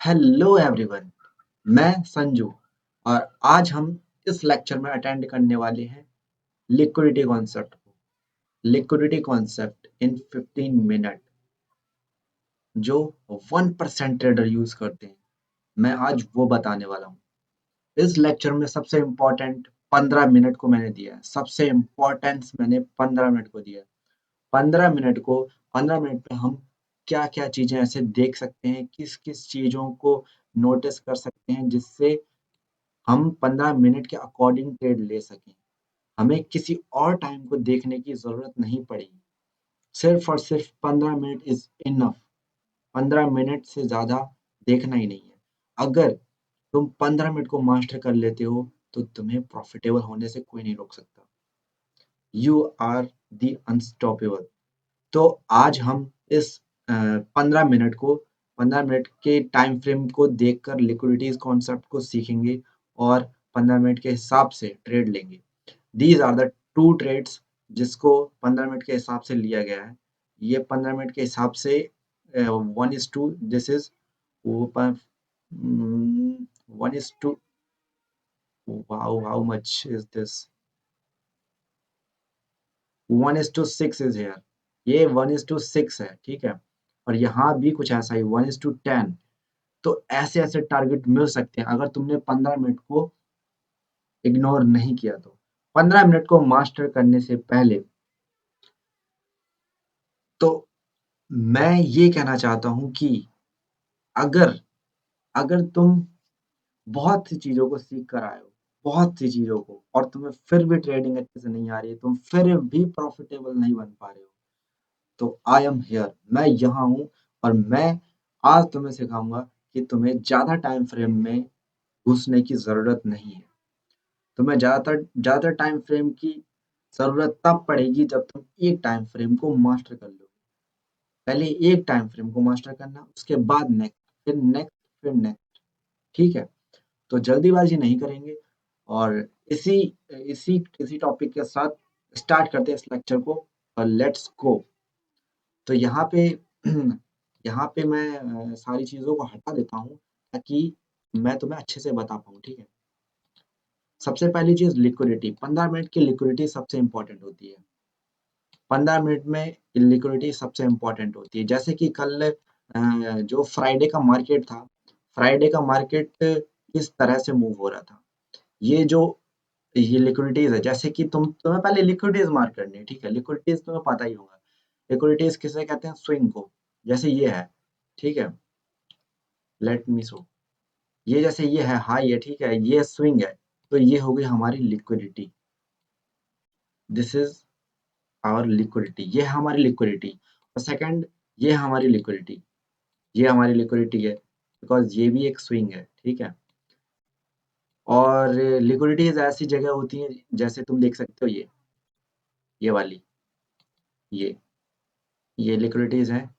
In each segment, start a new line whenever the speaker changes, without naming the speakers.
Hello everyone, मैं संजू और आज हम इस लेक्चर में अटेंड करने वाले हैं लिक्विडिटी कॉन्सेप्ट को। लिक्विडिटी कॉन्सेप्ट इन 15 मिनट जो 1% ट्रेडर यूज करते हैं, मैं आज वो बताने वाला हूँ। इस लेक्चर में सबसे इम्पोर्टेंट 15 मिनट को मैंने दिया है। सबसे इम्पोर्टेंस मैंने 15 मिनट को दिया है। 15 मिनट में हम क्या क्या चीजें ऐसे देख सकते हैं, किस किस चीजों को नोटिस कर सकते हैं जिससे हम 15 मिनट के अकॉर्डिंग ट्रेड ले सकें। हमें किसी और टाइम को देखने की ज़रूरत नहीं पड़ेगी। सिर्फ़ और सिर्फ़ 15 मिनट इज़ इनफ। 15 मिनट से ज़्यादा देखना ही नहीं है। अगर तुम 15 मिनट को मास्टर कर लेते हो, तो तुम्हें प्रॉफ़िटेबल होने से कोई नहीं रोक सकता। You are the unstoppable. तो आज हम इस 15 मिनट के टाइम फ्रेम को देखकर लिक्विडिटीज़ कॉन्सेप्ट को सीखेंगे और 15 मिनट के हिसाब से ट्रेड लेंगे। These are the two trades जिसको 15 मिनट के हिसाब से लिया गया है। ये 15 मिनट के हिसाब से 1:2 this is 1:2 how much is this 1:6 is here. ये 1:6 है, ठीक है। और यहाँ भी कुछ ऐसा ही 1:10। तो ऐसे ऐसे टारगेट मिल सकते हैं अगर तुमने 15 मिनट को इग्नोर नहीं किया तो। 15 मिनट को मास्टर करने से पहले तो मैं ये कहना चाहता हूँ कि अगर अगर तुम बहुत सी चीज़ों को सीख कर आए हो, बहुत सी चीज़ों को, और तुम्हें फिर भी ट्रेडिंग अच्छे से नहीं आ रही है, तुम फिर भी प्रॉफिटेबल नहीं बन पा रहे हो, तो आई एम हियर, मैं यहाँ हूँ। और मैं आज तुम्हें सिखाऊंगा कि तुम्हें ज़्यादा टाइम फ्रेम में घुसने की ज़रूरत नहीं है। तुम्हें ज़्यादातर टाइम फ्रेम की ज़रूरत तब पड़ेगी जब तुम एक टाइम फ्रेम को मास्टर कर लो। पहले एक टाइम फ्रेम को मास्टर करना, उसके बाद नेक्स्ट, फिर नेक्स्ट, फिर नेक्स्ट, ठीक है। तो जल्दीबाजी नहीं करेंगे और इसी इसी इसी टॉपिक के साथ स्टार्ट करते हैं इस लेक्चर को। और लेट्स गो। तो यहाँ पे यहाँ पे मैं सारी चीज़ों को हटा देता हूँ ताकि मैं तुम्हें अच्छे से बता पाऊँ, ठीक है। सबसे पहली चीज़ लिक्विडिटी। 15 मिनट की लिक्विडिटी सबसे इम्पोर्टेंट होती है। 15 मिनट में लिक्विडिटी सबसे इम्पोर्टेंट होती है। जैसे कि कल जो फ्राइडे का मार्केट था, फ्राइडे का मार्केट किस तरह से मूव हो रहा था। ये जो ये लिक्विडिटीज है, जैसे कि तुम्हें पहले लिक्विडिटीज मार्क करनी है, ठीक है। लिक्विडिटीज तुम्हें पता ही होगा। लिक्विडिटीज किसे कहते हैं? स्विंग को। जैसे ये है, ठीक है। Let me show. ये जैसे ये है हाई है, ठीक है, ये स्विंग है। तो ये हो गई हमारी liquidity. This is our liquidity. ये है हमारी लिक्विडिटी। और सेकंड, ये है हमारी लिक्विडिटी। ये हमारी लिक्विडिटी है बिकॉज ये भी एक स्विंग है, ठीक है। और लिक्विडिटीज ऐसी जगह होती है जैसे तुम देख सकते हो, ये वाली, ये ये लिक्विडिटीज है।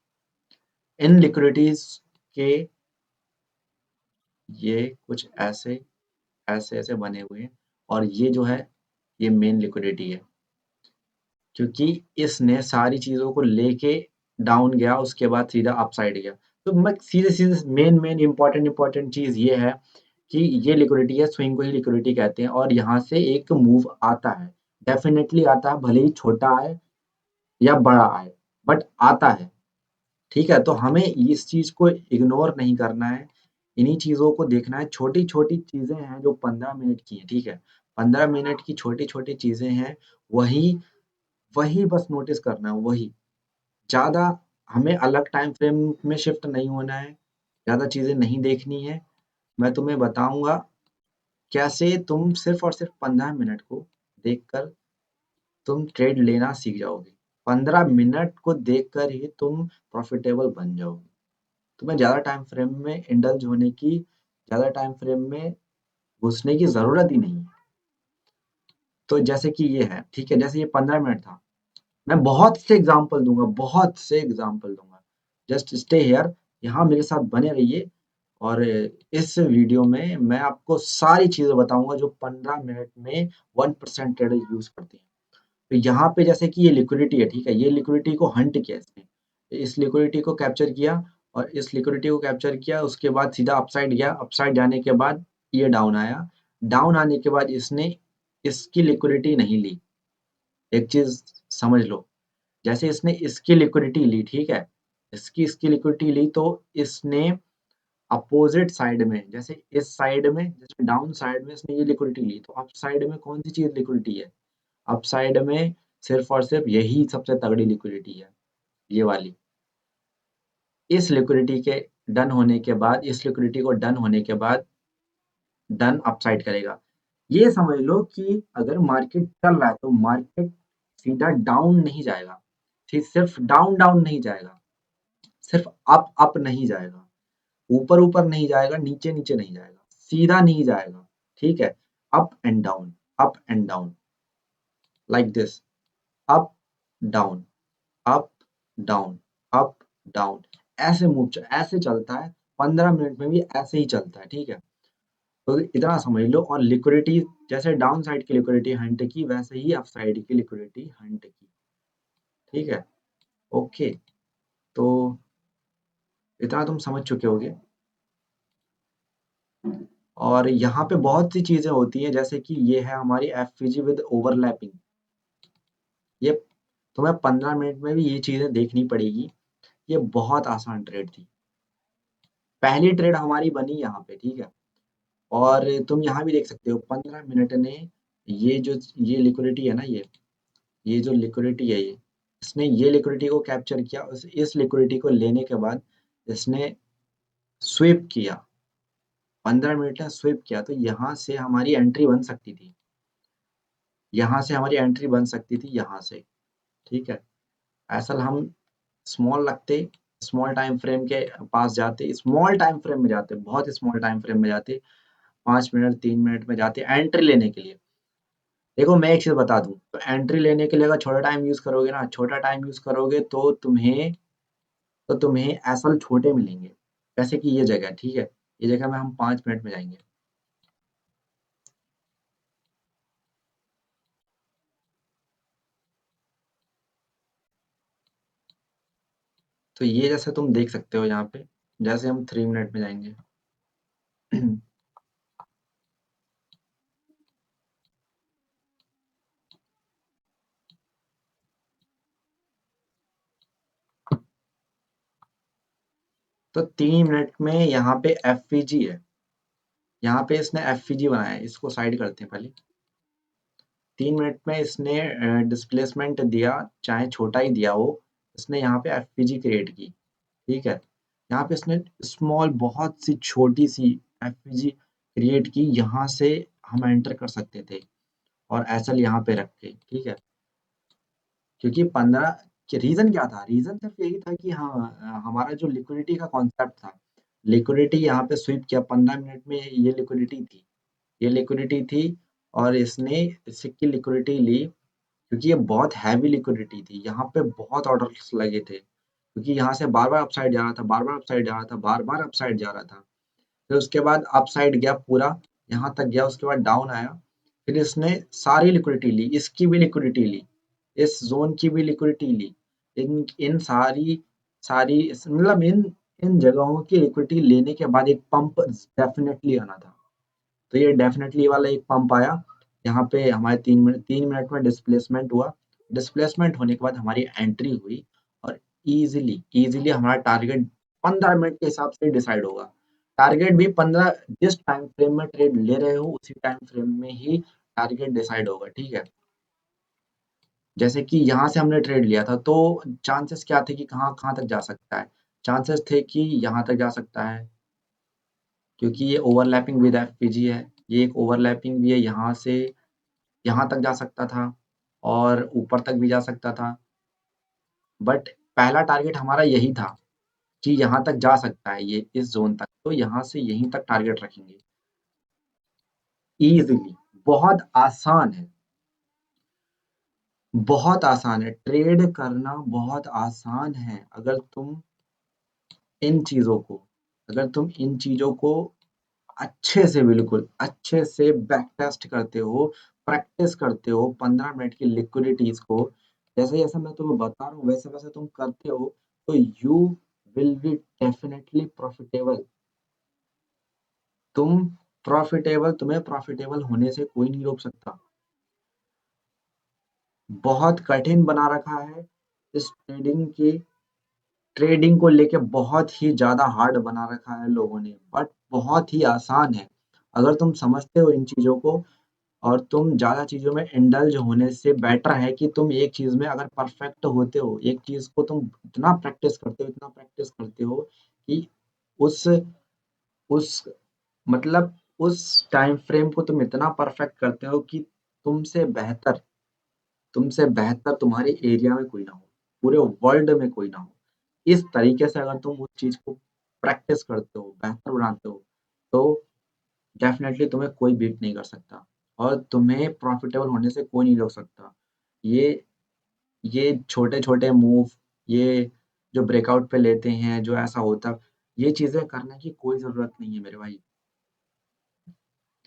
इन लिक्विडिटीज के ये कुछ ऐसे ऐसे ऐसे बने हुए हैं। और ये जो है, ये मेन लिक्विडिटी है, क्योंकि इसने सारी चीजों को लेके डाउन गया, उसके बाद सीधा अपसाइड गया। तो मैं सीधे सीधे मेन मेन इंपॉर्टेंट चीज ये है कि ये लिक्विडिटी है, स्विंग को ही लिक्विडिटी कहते हैं। और यहाँ से एक मूव आता है, डेफिनेटली आता है, भले ही छोटा आए या बड़ा आए, बट आता है, ठीक है। तो हमें इस चीज को इग्नोर नहीं करना है, इन्हीं चीजों को देखना है। छोटी छोटी चीजें हैं जो 15 मिनट की है, ठीक है। 15 मिनट की छोटी छोटी चीजें हैं, वही वही बस नोटिस करना है, वही। ज्यादा हमें अलग टाइम फ्रेम में शिफ्ट नहीं होना है, ज्यादा चीजें नहीं देखनी है। मैं तुम्हें बताऊंगा कैसे तुम सिर्फ और सिर्फ 15 मिनट को देखकर तुम ट्रेड लेना सीख जाओगे। 15 मिनट को देखकर ही तुम प्रॉफिटेबल बन जाओगे। तुम्हें ज़्यादा टाइम फ्रेम में इंडल्ज होने की, ज़्यादा टाइम फ्रेम में घुसने की ज़रूरत ही नहीं है। तो जैसे कि ये है, ठीक है, जैसे ये 15 मिनट था। मैं बहुत से एग्जाम्पल दूंगा। जस्ट स्टे हियर, यहाँ मेरे साथ बने रहिए। और इस वीडियो में मैं आपको सारी चीज़ें बताऊंगा जो 15 मिनट में 1% ट्रेडर यूज़ करते हैं। तो यहाँ पे जैसे कि ये लिक्विडिटी है, ठीक है, ये लिक्विडिटी को हंट किया इसने, इस लिक्विडिटी को कैप्चर किया और इस लिक्विडिटी को कैप्चर किया, उसके बाद सीधा अपसाइड गया, अपसाइड जाने के बाद ये डाउन आया, डाउन आने के बाद इसने इसकी लिक्विडिटी नहीं ली। एक चीज समझ लो, जैसे इसने इसकी लिक्विडिटी ली, ठीक है, इसकी लिक्विडिटी ली, तो इसने अपोजिट साइड में, जैसे इस साइड में, जैसे डाउन साइड में इसने ये लिक्विडिटी ली, तो अप साइड में कौन सी चीज लिक्विडिटी है? अप साइड में सिर्फ और सिर्फ यही सबसे तगड़ी लिक्विडिटी है, ये वाली। इस लिक्विडिटी के डन होने के बाद, इस लिक्विडिटी को डन होने के बाद डन अपसाइड करेगा। ये समझ लो कि अगर मार्केट चल रहा है तो मार्केट सीधा डाउन नहीं जाएगा, सिर्फ डाउन डाउन नहीं जाएगा, सिर्फ अप अप नहीं जाएगा, ऊपर ऊपर नहीं जाएगा, नीचे नीचे नहीं जाएगा, सीधा नहीं जाएगा, ठीक है, up and down, up and down, like this, up down, up down, up down, ऐसे ऐसे चलता है, 15 मिनट में भी ऐसे ही चलता है, ठीक है। तो इतना समझ लो। और लिक्विडिटी, जैसे डाउन साइड की लिक्विडिटी हंट की, वैसे ही अप साइड की लिक्विडिटी हंट की, ठीक है। ओके, तो इतना तुम समझ चुके होगे। और यहाँ पे बहुत सी चीजें होती हैं, जैसे कि ये है हमारी एफवीजी विद ओवरलैपिंग। ये तुम्हें 15 मिनट में भी ये चीजें देखनी पड़ेगी। ये बहुत आसान ट्रेड थी, पहली ट्रेड हमारी बनी यहाँ पे, ठीक है। और तुम यहाँ भी देख सकते हो 15 मिनट ने, ये जो ये लिक्विडिटी है ना, ये जो लिक्विडिटी है, ये इसने ये लिक्विडिटी को कैप्चर किया, इस लिक्विडिटी को लेने के बाद इसने स्वीप किया, 15 मिनट में स्वीप किया, तो यहाँ से हमारी एंट्री बन सकती थी, यहाँ से हमारी एंट्री बन सकती थी, यहाँ से, ठीक है। ऐसा हम स्मॉल रखते, स्मॉल टाइम फ्रेम के पास जाते, स्मॉल टाइम फ्रेम में जाते, बहुत स्मॉल टाइम फ्रेम में जाते, 5 मिनट 3 मिनट में जाते एंट्री लेने के लिए। देखो मैं एक चीज बता दूं, तो एंट्री लेने के लिए अगर छोटा टाइम यूज करोगे ना, छोटा टाइम यूज करोगे, तो तुम्हें एसएल छोटे मिलेंगे। जैसे कि ये जगह, ठीक है, ये जगह में हम 5 मिनट में जाएंगे। तो ये जैसे तुम देख सकते हो यहाँ पे, जैसे हम 3 मिनट में जाएंगे। तो 3 मिनट में यहाँ पे एफ है, यहाँ पे इसने एफ बनाया है, इसको साइड करते हैं पहले। 3 मिनट में इसने डिस्प्लेसमेंट दिया, चाहे छोटा ही दिया हो, इसने यहाँ पे एफ क्रिएट की, ठीक है। यहाँ पे इसने स्मॉल, बहुत सी छोटी सी एफ क्रिएट की, यहाँ से हम एंटर कर सकते थे और एसएल यहाँ पे रख के, ठीक है। क्योंकि 15, रीजन क्या था, रीजन सिर्फ यही था कि हाँ, हमारा जो लिक्विडिटी का कॉन्सेप्ट था, लिक्विडिटी यहाँ पे स्वीप किया, 15 मिनट में ये लिक्विडिटी थी, ये लिक्विडिटी थी, और इसने इसकी लिक्विडिटी ली, क्योंकि ये बहुत हैवी लिक्विडिटी थी, यहाँ पे बहुत ऑर्डर्स लगे थे, क्योंकि यहाँ से बार बार अपसाइड जा रहा था, बार बार अपसाइड जा रहा था, बार बार अपसाइड जा रहा था। फिर उसके बाद अपसाइड गया पूरा, यहाँ तक गया, उसके बाद डाउन आया, फिर इसने सारी लिक्विडिटी ली, इसकी भी लिक्विडिटी ली, इस जोन की भी लिक्विडिटी ली, इन इन सारी सारी मतलब इन इन जगहों की लिक्विडिटी लेने के बाद एक पंप डेफिनेटली आना था। तो ये डेफिनेटली वाला एक पंप आया, यहाँ पे हमारे 3 मिनट में डिस्प्लेसमेंट हुआ, डिस्प्लेसमेंट होने के बाद हमारी एंट्री हुई, और इजीली इजीली हमारा टारगेट 15 मिनट के हिसाब से डिसाइड होगा। टारगेट भी 15, जिस टाइम फ्रेम में ट्रेड ले रहे हो उसी टाइम फ्रेम में ही टारगेट डिसाइड होगा, ठीक है। जैसे कि यहाँ से हमने ट्रेड लिया था, तो चांसेस क्या थे कि कहाँ कहाँ तक जा सकता है, चांसेस थे कि यहाँ तक जा सकता है, क्योंकि ये ओवरलैपिंग विद एफपीजी है, ये एक ओवरलैपिंग भी है, यहाँ से यहाँ तक जा सकता था, और ऊपर तक भी जा सकता था। बट पहला टारगेट हमारा यही था कि यहाँ तक जा सकता है, ये इस जोन तक, तो यहाँ से यहीं तक टारगेट रखेंगे। इजीली, बहुत आसान है, बहुत आसान है ट्रेड करना, बहुत आसान है, इन चीजों को अगर तुम इन चीजों को अच्छे से, बिल्कुल अच्छे से बैक टेस्ट करते हो, प्रैक्टिस करते हो 15 मिनट की लिक्विडिटीज को, जैसे जैसे मैं तुम्हें बता रहा हूँ वैसे वैसे तुम करते हो, तो you will be definitely profitable. तुम्हें प्रॉफिटेबल होने से कोई नहीं रोक सकता। बहुत कठिन बना रखा है इस ट्रेडिंग को लेके, बहुत ही ज़्यादा हार्ड बना रखा है लोगों ने, बट बहुत ही आसान है। अगर तुम समझते हो इन चीज़ों को और तुम ज़्यादा चीज़ों में इंडल्ज होने से बेटर है कि तुम एक चीज़ में अगर परफेक्ट होते हो, एक चीज़ को तुम इतना प्रैक्टिस करते हो कि उस उस मतलब उस टाइम फ्रेम को तुम इतना परफेक्ट करते हो कि तुमसे बेहतर तुमसे बेहतर तुम्हारे एरिया में कोई ना हो, पूरे वर्ल्ड में कोई ना हो। इस तरीके से अगर तुम उस चीज़ को प्रैक्टिस करते हो, बेहतर बनाते हो, तो डेफ़िनेटली तुम्हें कोई बीट नहीं कर सकता और तुम्हें प्रॉफ़िटेबल होने से कोई नहीं रोक सकता। ये ये छोटे-छोटे मूव, ये जो ब्रेकआउट पे लेते हैं, जो ऐसा होता, ये चीज़ें करने की कोई ज़रूरत नहीं है मेरे भाई।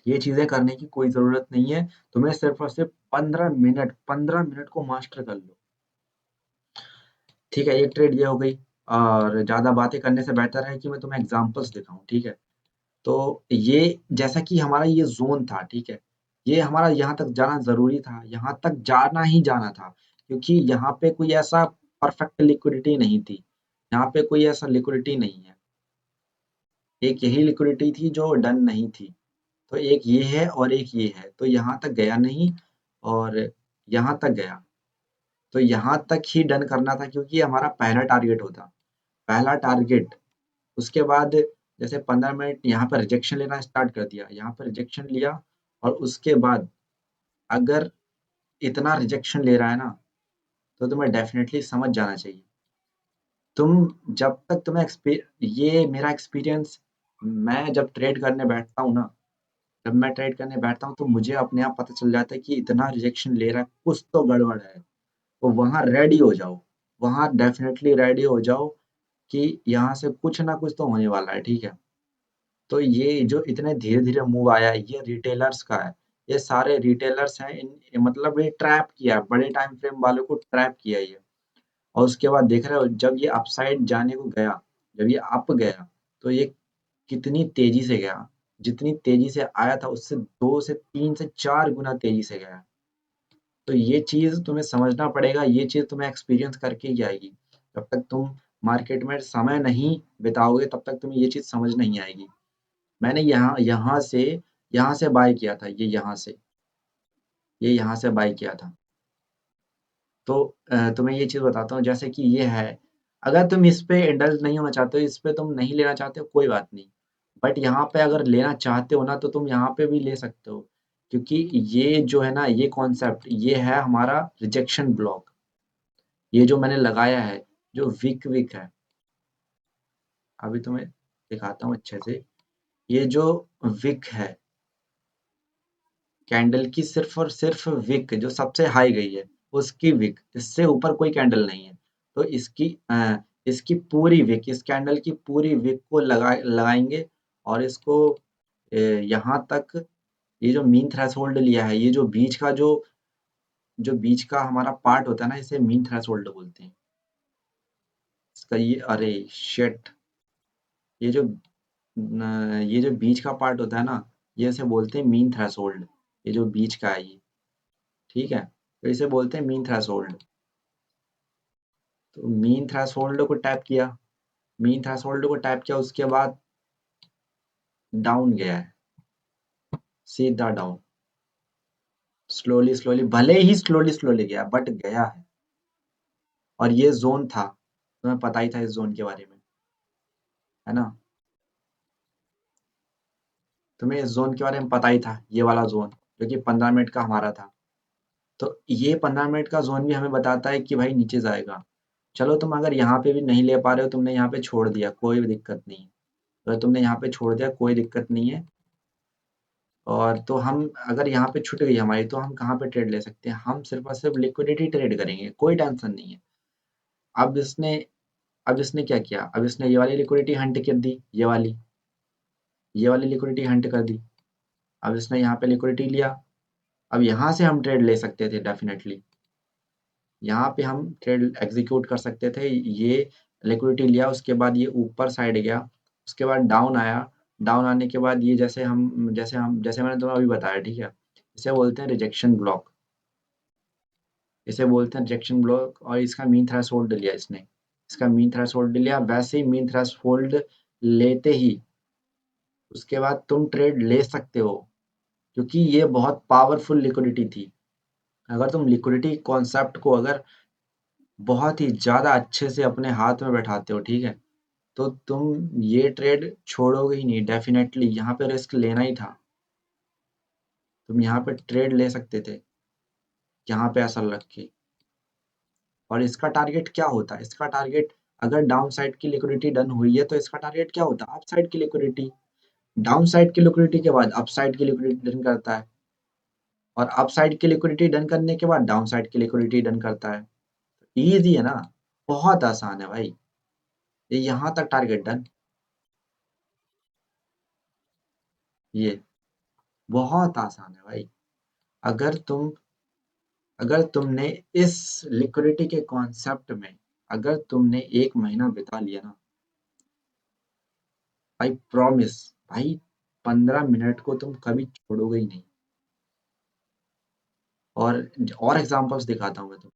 ये चीज़ें करने की कोई ज़रूरत नहीं है। तुम्हें सिर्फ़ और सिर्फ़ 15 मिनट को मास्टर कर लो। ठीक है, एक ट्रेड ये हो गई और ज़्यादा बातें करने से बेहतर है कि मैं तुम्हें एग्ज़ाम्पल्स दिखाऊँ, ठीक है? तो ये जैसा कि हमारा ये ज़ोन था, ठीक है? ये हमारा यहाँ तक जाना ज़रूरी था, यहाँ तक जाना ही जाना था, क्योंकि यहाँ पे कोई ऐसा परफ़ेक्ट लिक्विडिटी नहीं थी। यहाँ पे कोई ऐसा लिक्विडिटी नहीं है। एक यही लिक्विडिटी थी जो डन नहीं थी। तो एक ये है और एक ये है, तो यहाँ तक गया नहीं और यहाँ तक गया। तो यहाँ तक ही डन करना था क्योंकि ये हमारा पहला टारगेट होता। पहला टारगेट, उसके बाद जैसे 15 मिनट यहाँ पर रिजेक्शन लेना स्टार्ट कर दिया, यहाँ पर रिजेक्शन लिया और उसके बाद अगर इतना रिजेक्शन ले रहा है ना, तो तुम्हें डेफ़िनेटली समझ जाना चाहिए। तुम जब तक तुम्हें ये मेरा एक्सपीरियंस, मैं जब ट्रेड करने बैठता हूँ ना, जब मैं ट्रेड करने बैठता हूँ तो मुझे अपने आप पता चल जाता है कि इतना रिजेक्शन ले रहा है, कुछ तो गड़बड़ है। तो वहाँ रेडी हो जाओ, वहाँ डेफ़िनेटली रेडी हो जाओ कि यहाँ से कुछ ना कुछ तो होने वाला है, ठीक है? तो ये जो इतने धीरे-धीरे मूव आया है, ये रिटेलर्स का है। ये सारे रिटेलर्स हैं, इन मतलब ये ट्रैप किया है, बड़े टाइम फ्रेम वालों को ट्रैप किया है ये। और उसके बाद देख रहे हो जब ये अपसाइड जाने को गया, जब ये अप गया, तो ये कितनी तेज़ी से गया। जितनी तेज़ी से आया था उससे 2 से 3 से 4 गुना तेज़ी से गया। तो ये चीज़ तुम्हें समझना पड़ेगा, ये चीज़ तुम्हें एक्सपीरियंस करके ही आएगी। जब तक तुम मार्केट में समय नहीं बिताओगे तब तक तुम्हें ये चीज़ समझ नहीं आएगी। मैंने यहाँ से बाय किया था, ये यहाँ से बाय किया था। तो तुम्हें ये चीज़ बताता हूँ जैसे कि ये है, अगर तुम इस पे इंडल्ज नहीं होना चाहते हो, इस पे तुम नहीं लेना चाहते हो, कोई बात नहीं। बट यहाँ पे अगर लेना चाहते हो ना तो तुम यहाँ पे भी ले सकते हो। क्योंकि ये जो है ना, ये कॉन्सेप्ट, ये है हमारा रिजेक्शन ब्लॉक। ये जो मैंने लगाया है, जो विक है, अभी तुम्हें दिखाता हूँ अच्छे से। ये जो विक है, कैंडल की सिर्फ़ और सिर्फ़ विक जो सबसे हाई गई है, उसकी विक, इससे ऊपर कोई कैंडल नहीं है। तो इसकी पूरी विक, इस कैंडल की पूरी विक को लगाएँगे और इसको यहाँ तक, ये जो मीन थ्रेशोल्ड लिया है, ये जो बीच का हमारा पार्ट होता है ना, इसे मीन थ्रेशोल्ड बोलते हैं। इसका ये, अरे शिट! ये जो ये जो बीच का पार्ट होता है ना, ये इसे बोलते हैं मीन थ्रेशोल्ड। ये जो बीच का है ये, ठीक है? तो इसे बोलते हैं मीन थ्रेशोल्ड। तो मीन थ्रेशोल्ड को टैप किया, उसके बाद डाउन गया है, सीधा डाउन। स्लोली स्लोली, भले ही स्लोली स्लोली गया बट गया है। और ये ज़ोन था, तुम्हें पता ही था इस ज़ोन के बारे में, है ना? तुम्हें इस ज़ोन के बारे में पता ही था, ये वाला ज़ोन, जो कि 15 मिनट का हमारा था। तो ये 15 मिनट का ज़ोन भी हमें बताता है कि भाई नीचे जाएगा। चलो तुम अगर यहाँ पे भी नहीं ले पा रहे हो, तुमने यहाँ पे छोड़ दिया, कोई भी दिक्कत नहीं है। अगर तुमने यहाँ पे छोड़ दिया, कोई दिक्कत नहीं है। और तो हम अगर यहाँ पे छूट गई हमारी, तो हम कहाँ पे ट्रेड ले सकते हैं? हम सिर्फ़ और सिर्फ़ लिक्विडिटी ट्रेड करेंगे, कोई टेंशन नहीं है। अब इसने अब इसने क्या किया? अब इसने ये वाली लिक्विडिटी हंट कर दी, ये वाली लिक्विडिटी हंट कर दी। अब इसने यहाँ पे लिक्विडिटी लिया। अब यहाँ से हम ट्रेड ले सकते थे डेफ़िनेटली। यहाँ पे हम ट्रेड एग्ज़ीक्यूट कर सकते थे। ये लिक्विडिटी लिया, उसके बाद ये ऊपर साइड गया, उसके बाद डाउन आया, डाउन आने के बाद ये जैसे मैंने तुम्हें अभी बताया, ठीक है, इसे बोलते हैं रिजेक्शन ब्लॉक, इसे बोलते हैं रिजेक्शन ब्लॉक। और इसका मीन थ्रेशोल्ड लिया इसने, इसका मीन थ्रेशोल्ड लिया, वैसे ही मीन थ्रेशोल्ड लेते ही उसके बाद तुम ट्रेड ले सकते हो, क्योंकि ये बहुत पावरफुल लिक्विडिटी थी। अगर तुम लिक्विडिटी कॉन्सेप्ट को अगर बहुत ही ज़्यादा अच्छे से अपने हाथ में बैठाते हो, ठीक है, तो तुम ये ट्रेड छोड़ोगे ही नहीं, डेफिनेटली यहाँ पे रिस्क लेना ही था, तुम यहाँ पे ट्रेड ले सकते थे, यहाँ पे ऐसा रख के। और इसका टारगेट क्या होता है, इसका टारगेट, अगर डाउन साइड की लिक्विडिटी डन हुई है तो इसका टारगेट क्या होता है, अप साइड की लिक्विडिटी। डाउन साइड की लिक्विडिटी के बाद अप साइड की लिक्विडिटी डन करता है, और अप साइड की लिक्विडिटी डन करने के बाद डाउन साइड की लिक्विडिटी डन करता है। ईजी है ना, बहुत आसान है भाई, ये यहाँ तक टारगेट डन, ये बहुत आसान है भाई। अगर तुम अगर तुमने इस लिक्विडिटी के कॉन्सेप्ट में अगर तुमने 1 महीना बिता लिया ना, आई प्रॉमिस भाई, 15 मिनट को तुम कभी छोड़ोगे ही नहीं। और एग्जांपल्स दिखाता हूँ मैं तुम्हें,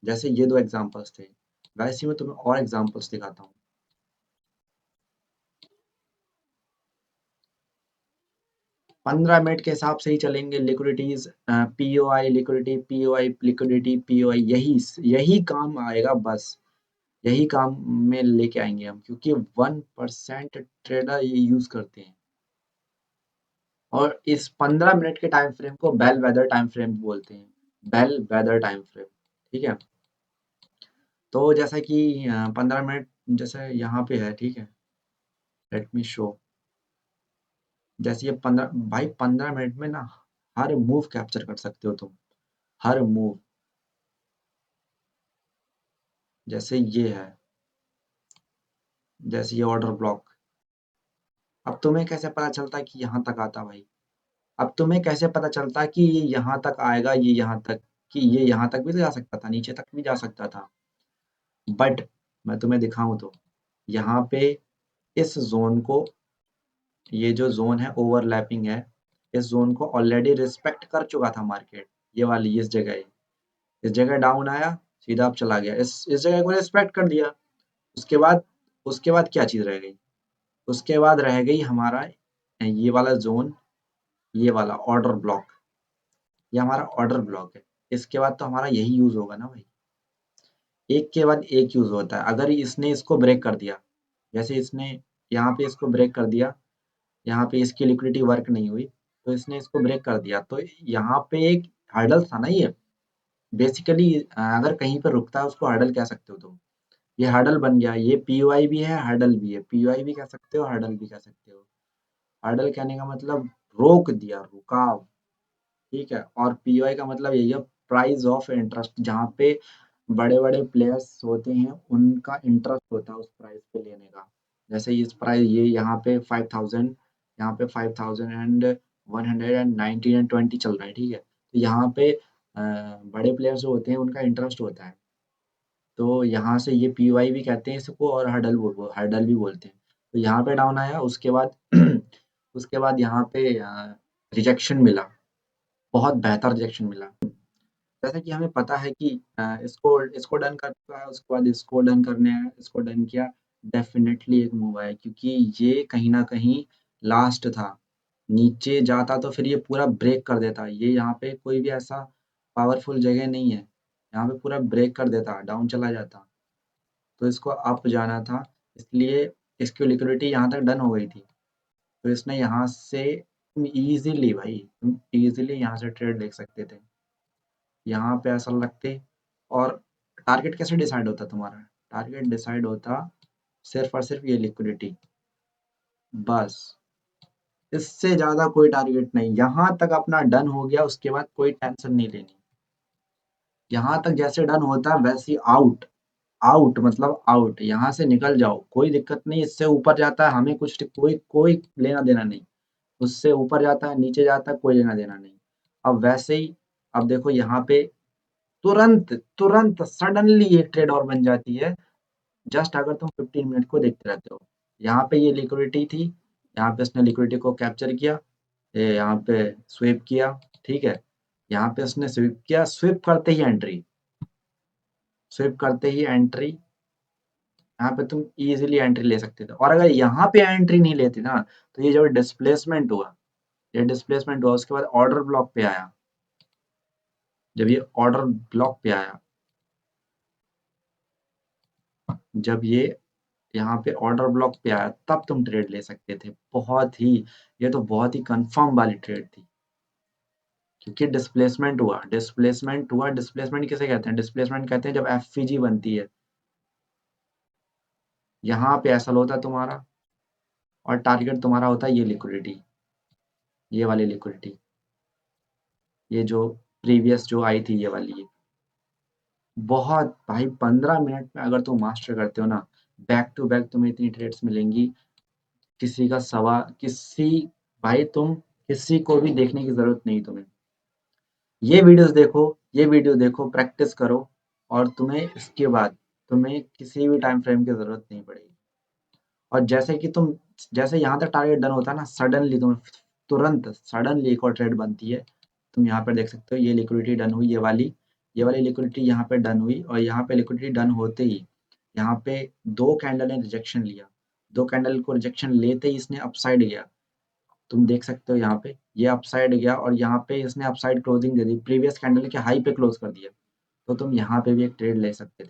जैसे ये 2 एग्जांपल्स थे, वैसे ही मैं तुम्हें और एग्जांपल्स दिखाता हूँ। 15 मिनट के हिसाब से ही चलेंगे, liquidities, POI liquidity, POI liquidity, POI, यही यही काम आएगा बस, यही काम में लेके आएंगे हम, क्योंकि 1% ट्रेडर ये यूज करते हैं। और इस 15 मिनट के टाइम फ्रेम को बेल वेदर टाइम फ्रेम बोलते हैं, बेल वेदर टाइम फ्रेम, ठीक है। तो जैसा कि 15 मिनट जैसे यहाँ पे है, ठीक है, लेट मी शो। जैसे ये 15 भाई, 15 मिनट में ना हर मूव कैप्चर कर सकते हो तुम, हर मूव। जैसे ये है, जैसे ये ऑर्डर ब्लॉक, अब तुम्हें कैसे पता चलता कि यहाँ तक आता भाई, अब तुम्हें कैसे पता चलता कि ये यहाँ तक आएगा, ये यहाँ तक, कि ये यहाँ तक भी तो जा सकता था, नीचे तक भी जा सकता था। बट मैं तुम्हें दिखाऊं तो यहाँ पे इस जोन को, ये जो जोन है ओवरलैपिंग है, इस जोन को ऑलरेडी रिस्पेक्ट कर चुका था मार्केट, ये वाली इस जगह डाउन आया, सीधा अब चला गया, इस जगह को रिस्पेक्ट कर दिया। उसके बाद क्या चीज रह गई, उसके बाद रह गई हमारा ये वाला जोन, ये वाला ऑर्डर ब्लॉक, ये हमारा ऑर्डर ब्लॉक है। इसके बाद तो हमारा यही यूज होगा ना भाई, एक के बाद एक यूज होता है। अगर इसने इसको ब्रेक कर दिया, जैसे इसने यहाँ पे इसको ब्रेक कर दिया, यहाँ पे इसकी लिक्विडिटी वर्क नहीं हुई, तो इसने इसको ब्रेक कर दिया, तो यहाँ पे एक हर्डल था ना ये, बेसिकली अगर कहीं पर रुकता है उसको हर्डल कह सकते हो तुम, ये हर्डल बन गया, ये पीओआई भी है, हर्डल भी है, पीओआई भी कह सकते हो, हर्डल भी कह सकते हो। हर्डल कहने का मतलब रोक दिया, रुकाव, ठीक है। और पीओआई का मतलब यही है, प्राइस ऑफ इंटरेस्ट, जहाँ पे बड़े बड़े प्लेयर्स होते हैं उनका इंटरेस्ट होता है उस प्राइस पे लेने का। जैसे इस प्राइस, ये यहाँ पे 5000, यहाँ पे 5000 एंड 119 एंड 20 चल रहा है, ठीक है। तो यहाँ पे बड़े प्लेयर्स जो होते हैं उनका इंटरेस्ट होता है, तो यहाँ से ये पीवाई भी कहते हैं इसको, और हर्डल भी बोलते हैं। तो यहाँ पे डाउन आया, उसके बाद उसके बाद यहाँ पे रिजेक्शन मिला, बहुत बेहतर रिजेक्शन मिला। जैसे कि हमें पता है कि इसको इसको डन कर चुका है, उसके बाद इसको डन करने है, इसको डन किया, डेफिनेटली एक मूव आया, क्योंकि ये कहीं ना कहीं लास्ट था। नीचे जाता तो फिर ये पूरा ब्रेक कर देता, ये यहाँ पे कोई भी ऐसा पावरफुल जगह नहीं है, यहाँ पे पूरा ब्रेक कर देता, डाउन चला जाता, तो इसको अप जाना था, इसलिए इसकी लिक्विडिटी यहाँ तक डन हो गई थी। तो इसने यहाँ से, तुम इजीली भाई, तुम इजीली यहाँ से ट्रेड देख सकते थे, यहाँ पे ऐसा लगते। और टारगेट कैसे डिसाइड होता तुम्हारा, टारगेट डिसाइड होता सिर्फ और सिर्फ ये लिक्विडिटी, बस, इससे ज्यादा कोई टारगेट नहीं। यहाँ तक अपना डन हो गया, उसके बाद कोई टेंशन नहीं लेनी, यहाँ तक जैसे डन होता है वैसे आउट, आउट मतलब आउट, यहाँ से निकल जाओ, कोई दिक्कत नहीं। इससे ऊपर जाता है हमें कुछ कोई कोई लेना देना नहीं, उससे ऊपर जाता है नीचे जाता है कोई लेना देना नहीं। अब वैसे ही, अब देखो यहाँ पे तुरंत तुरंत सडनली एक ट्रेड और बन जाती है, जस्ट अगर तुम 15 मिनट को देखते रहते हो, यहाँ पे ये लिक्विडिटी थी, यहाँ पे उसने लिक्विडिटी को कैप्चर किया, ये यहाँ पे स्वीप किया, ठीक है, यहाँ पे उसने स्वीप किया, स्वीप करते ही एंट्री, यहाँ पे तुम इजीली एंट्री ले सकते थे। और अगर यहाँ पे एंट्री नहीं लेती ना, तो ये जो डिस्प्लेसमेंट हुआ, ये डिस्प्लेसमेंट हुआ, उसके बाद ऑर्डर ब्लॉक पे आया, जब ये ऑर्डर ब्लॉक पे आया, जब ये यहाँ पे ऑर्डर ब्लॉक पे आया, तब तुम ट्रेड ले सकते थे। बहुत ही, ये तो बहुत ही कंफर्म वाली ट्रेड थी, क्योंकि डिस्प्लेसमेंट किसे कहते हैं? डिस्प्लेसमेंट कहते हैं जब एफवीजी बनती है, यहाँ पे ऐसा होता है तुम्हारा, और टारगेट तुम्हारा होता है ये लिक्विडिटी, ये वाली लिक्विडिटी, ये जो प्रीवियस जो आई थी, ये वाली। बहुत भाई, 15 मिनट में अगर तुम मास्टर करते हो ना, बैक टू बैक तुम्हें इतनी ट्रेड्स मिलेंगी, किसी का सवा किसी भाई, तुम किसी को भी देखने की जरूरत नहीं तुम्हें। ये वीडियो देखो, प्रैक्टिस करो, और तुम्हें इसके बाद तुम्हें किसी भी टाइम फ्रेम की जरूरत नहीं पड़ेगी। और जैसे यहाँ तक टारगेट डन होता है ना, सडनली तुम तुरंत सडनली एक और ट्रेड बनती है। तुम यहाँ पर देख सकते हो, ये लिक्विडिटी डन हुई, ये वाली लिक्विडिटी यहाँ पे डन हुई, और यहाँ पे लिक्विडिटी डन होते ही यहाँ पे दो कैंडल ने रिजेक्शन लिया, दो कैंडल को रिजेक्शन लेते ही इसने अपसाइड गया। तुम देख सकते हो यहाँ पे ये अपसाइड गया, और यहाँ पे इसने अपसाइड क्लोजिंग दे दी, प्रीवियस कैंडल के हाई पे क्लोज कर दिया। तो तुम यहाँ पे भी एक ट्रेड ले सकते थे,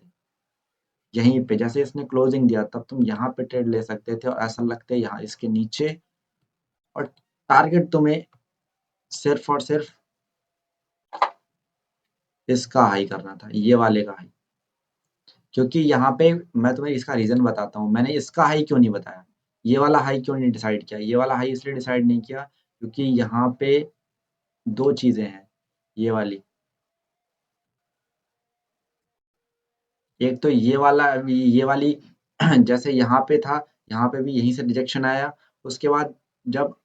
यहीं पे जैसे इसने क्लोजिंग दिया, तब तुम यहाँ पे ट्रेड ले सकते थे, और ऐसा लगता है यहाँ इसके नीचे, और टारगेट तुम्हें सिर्फ और सिर्फ इसका हाई करना था, ये वाले का हाई। क्योंकि यहाँ पे मैं तुम्हें इसका रीजन बताता हूँ, मैंने इसका हाई क्यों नहीं बताया, ये वाला हाई क्यों नहीं डिसाइड किया, ये वाला हाई इसलिए डिसाइड नहीं किया क्योंकि यहाँ पे दो चीजें हैं, ये वाली, एक तो ये वाली जैसे यहाँ पे था, यहाँ पे भी यहीं से रिजेक्शन आया, उसके बाद जब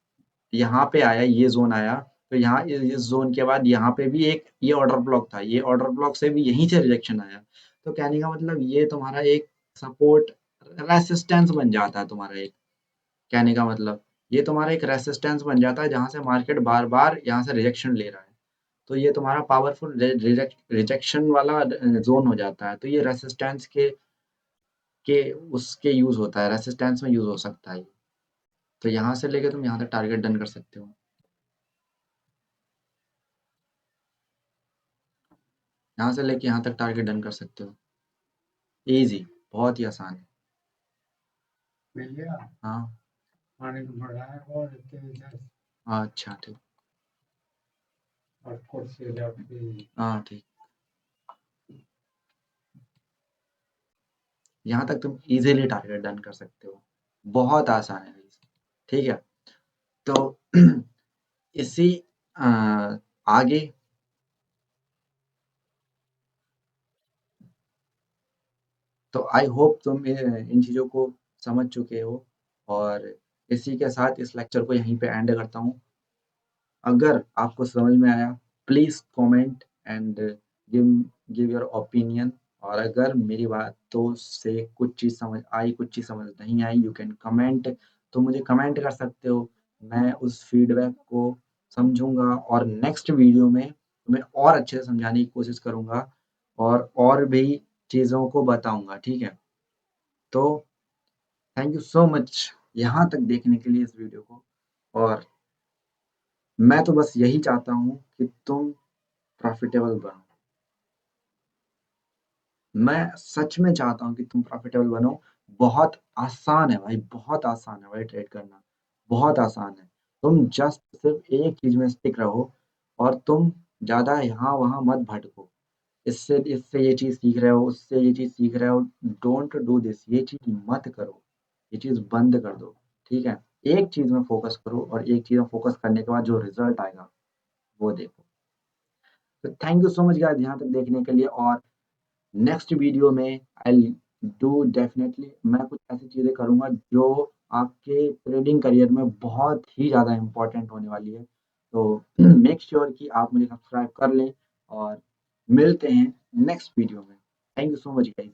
यहाँ पे आया, ये जोन आया, तो यहाँ इस जोन के बाद यहाँ पे भी एक ये ऑर्डर ब्लॉक था, ये ऑर्डर ब्लॉक से भी यहीं से रिजेक्शन आया। तो कहने का मतलब ये तुम्हारा एक सपोर्ट रेसिस्टेंस बन जाता है तुम्हारा एक, कहने का मतलब ये तुम्हारा एक रेसिस्टेंस बन जाता है, जहाँ से मार्केट बार बार यहाँ से रिजेक्शन ले रहा है। तो ये तुम्हारा पावरफुल रिजेक्शन वाला जोन हो जाता है, तो ये रेसिस्टेंस के उसके यूज होता है, रेसिस्टेंस में यूज हो सकता है। तो यहाँ से लेके तुम यहाँ तक टारगेट डन कर सकते हो, यहाँ से लेके यहाँ तक टारगेट डन कर सकते हो, इजी, बहुत ही आसान है। भैया, हाँ, पानी तो भरा है, और इधर, हाँ अच्छा ठीक, और कुर्सी रखी, हाँ ठीक, यहाँ तक तुम इजीली टारगेट डन कर सकते हो, बहुत आसान है। ठीक है, तो इसी अ, आगे, तो आई होप तुम इन चीज़ों को समझ चुके हो, और इसी के साथ इस लेक्चर को यहीं पे एंड करता हूँ। अगर आपको समझ में आया, please comment and give give your opinion, और अगर मेरी बातों से कुछ चीज़ समझ आई, कुछ चीज़ समझ नहीं आई, यू कैन कमेंट, तो मुझे कमेंट कर सकते हो। मैं उस फीडबैक को समझूंगा, और नेक्स्ट वीडियो में तुम्हें और अच्छे से समझाने की कोशिश करूंगा, और भी चीज़ों को बताऊंगा, ठीक है? तो थैंक यू सो मच यहाँ तक देखने के लिए इस वीडियो को, और मैं तो बस यही चाहता हूँ कि तुम प्रॉफिटेबल बनो। मैं सच में चाहता हूँ कि तुम प्रॉफिटेबल बनो। बहुत आसान है भाई, बहुत आसान है भाई ट्रेड करना, बहुत आसान है। तुम जस्ट सिर्फ एक चीज में स्टिक रहो, और तुम ज्यादा यहाँ वहाँ मत भटको। इससे इससे ये चीज सीख रहे हो, उससे ये चीज सीख रहे हो, डोंट डू दिस, ये चीज मत करो, ये चीज बंद कर दो, ठीक है? एक चीज में फोकस करो, और एक चीज में फोकस करने के बाद जो रिजल्ट आएगा वो देखो। तो thank you so much guys यहाँ तक देखने के लिए, और नेक्स्ट वीडियो में आई डू डेफिनेटली मैं कुछ ऐसी चीज़ें करूँगा जो आपके ट्रेडिंग करियर में बहुत ही ज़्यादा इम्पोर्टेंट होने वाली है। तो मेक श्योर कि आप मुझे सब्सक्राइब कर लें, और मिलते हैं नेक्स्ट वीडियो में। Thank you so much guys.